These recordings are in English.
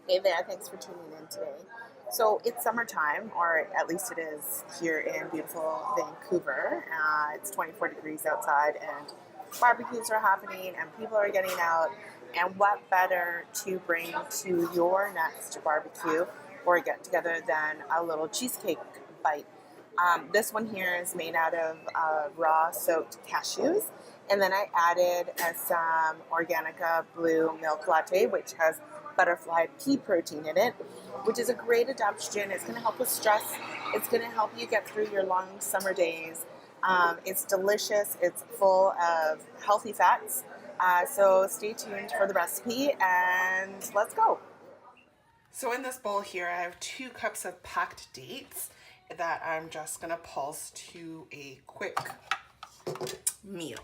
Hey there, thanks for tuning in today. So it's summertime, or at least it is here in beautiful Vancouver. It's 24 degrees outside, and barbecues are happening, and people are getting out. And what better to bring to your next barbecue or get together than a little cheesecake bite? This one here is made out of raw soaked cashews, and then I added some Organika blue milk latte, which has butterfly pea protein in it, which is a great adaptogen. It's going to help with stress. It's going to help you get through your long summer days. It's delicious. It's full of healthy fats. So stay tuned for the recipe and let's go. So in this bowl here, I have 2 cups of packed dates that I'm just going to pulse to a quick meal.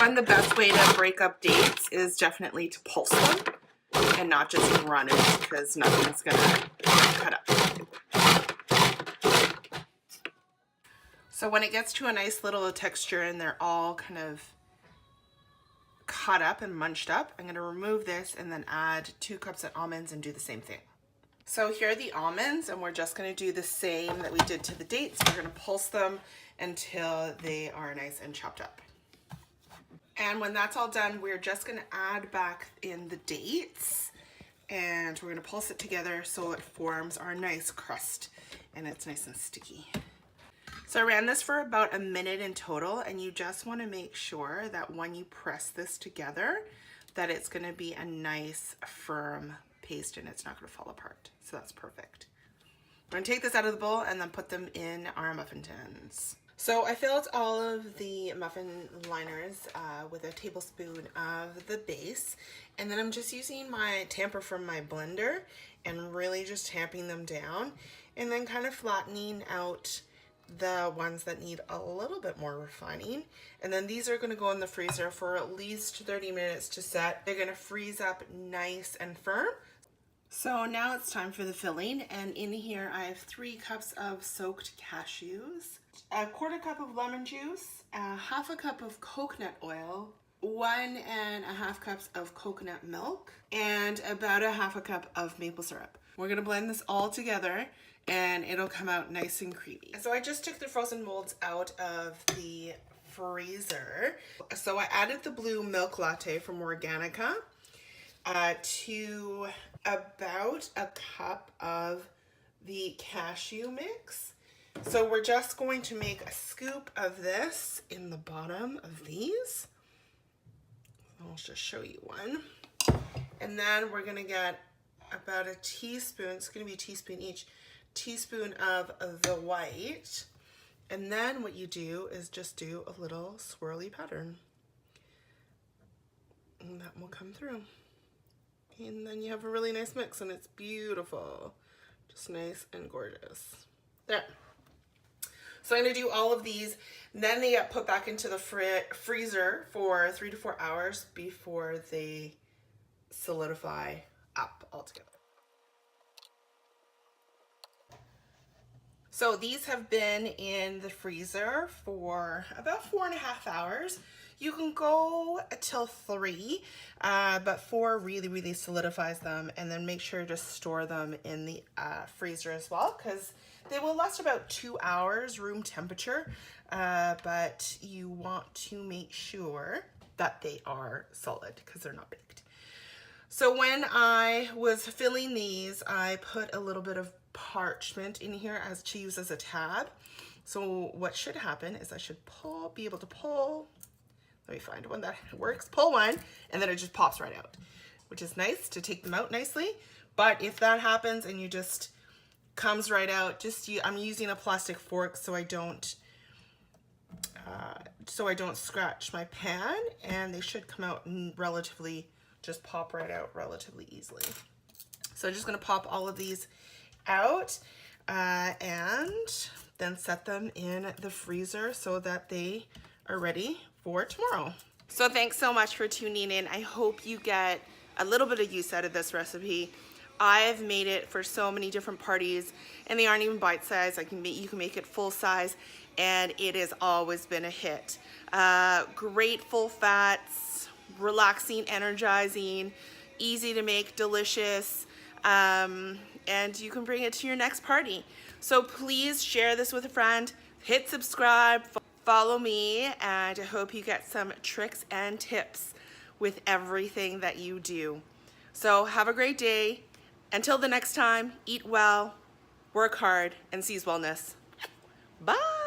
And the best way to break up dates is definitely to pulse them and not just run it, because nothing's gonna cut up. So when it gets to a nice little texture and they're all kind of cut up and munched up, I'm gonna remove this and then add 2 cups of almonds and do the same thing. So here are the almonds, and we're just gonna do the same that we did to the dates. We're gonna pulse them until they are nice and chopped up. And when that's all done, we're just gonna add back in the dates, and we're gonna pulse it together so it forms our nice crust and it's nice and sticky. So I ran this for about a minute in total, and you just wanna make sure that when you press this together, that it's gonna be a nice firm paste and it's not gonna fall apart. So that's perfect. We're gonna take this out of the bowl and then put them in our muffin tins. So I filled all of the muffin liners with a tablespoon of the base, and then I'm just using my tamper from my blender and really just tamping them down, and then kind of flattening out the ones that need a little bit more refining. And then these are going to go in the freezer for at least 30 minutes to set. They're going to freeze up nice and firm. So now it's time for the filling, and in here I have 3 cups of soaked cashews, a 1/4 cup of lemon juice, a 1/2 cup of coconut oil, 1.5 cups of coconut milk, and about a 1/2 cup of maple syrup. We're gonna blend this all together and it'll come out nice and creamy. So I just took the frozen molds out of the freezer. So I added the blue milk latte from Organika to about a cup of the cashew mix. So we're just going to make a scoop of this in the bottom of these. I'll just show you one. And then we're gonna get about a teaspoon, it's gonna be a teaspoon each, teaspoon of the white. And then what you do is just do a little swirly pattern. And that will come through. And then you have a really nice mix and it's beautiful. Just nice and gorgeous. There. So I'm gonna do all of these, and then they get put back into the freezer for 3 to 4 hours before they solidify up altogether. So these have been in the freezer for about 4.5 hours. You can go till 3, but 4 really solidifies them, and then make sure to store them in the freezer as well, because they will last about 2 hours room temperature, but you want to make sure that they are solid because they're not baked. So when I was filling these, I put a little bit of parchment in here as to use as a tab. So what should happen is I should be able to pull, let me find one that works, pull one, and then it just pops right out, which is nice to take them out nicely. But if that happens and you just comes right out, I'm using a plastic fork so I don't scratch my pan, and they should come out relatively, just pop right out relatively easily. So I'm just gonna pop all of these out and then set them in the freezer so that they are ready for tomorrow. So thanks so much for tuning in. I hope you get a little bit of use out of this recipe. I've made it for so many different parties, and they aren't even bite size. You can make it full size, and it has always been a hit. Great full fats, relaxing, energizing, easy to make, delicious, and you can bring it to your next party. So please share this with a friend, hit subscribe, follow me, and I hope you get some tricks and tips with everything that you do. So have a great day. Until the next time, eat well, work hard, and seize wellness. Bye.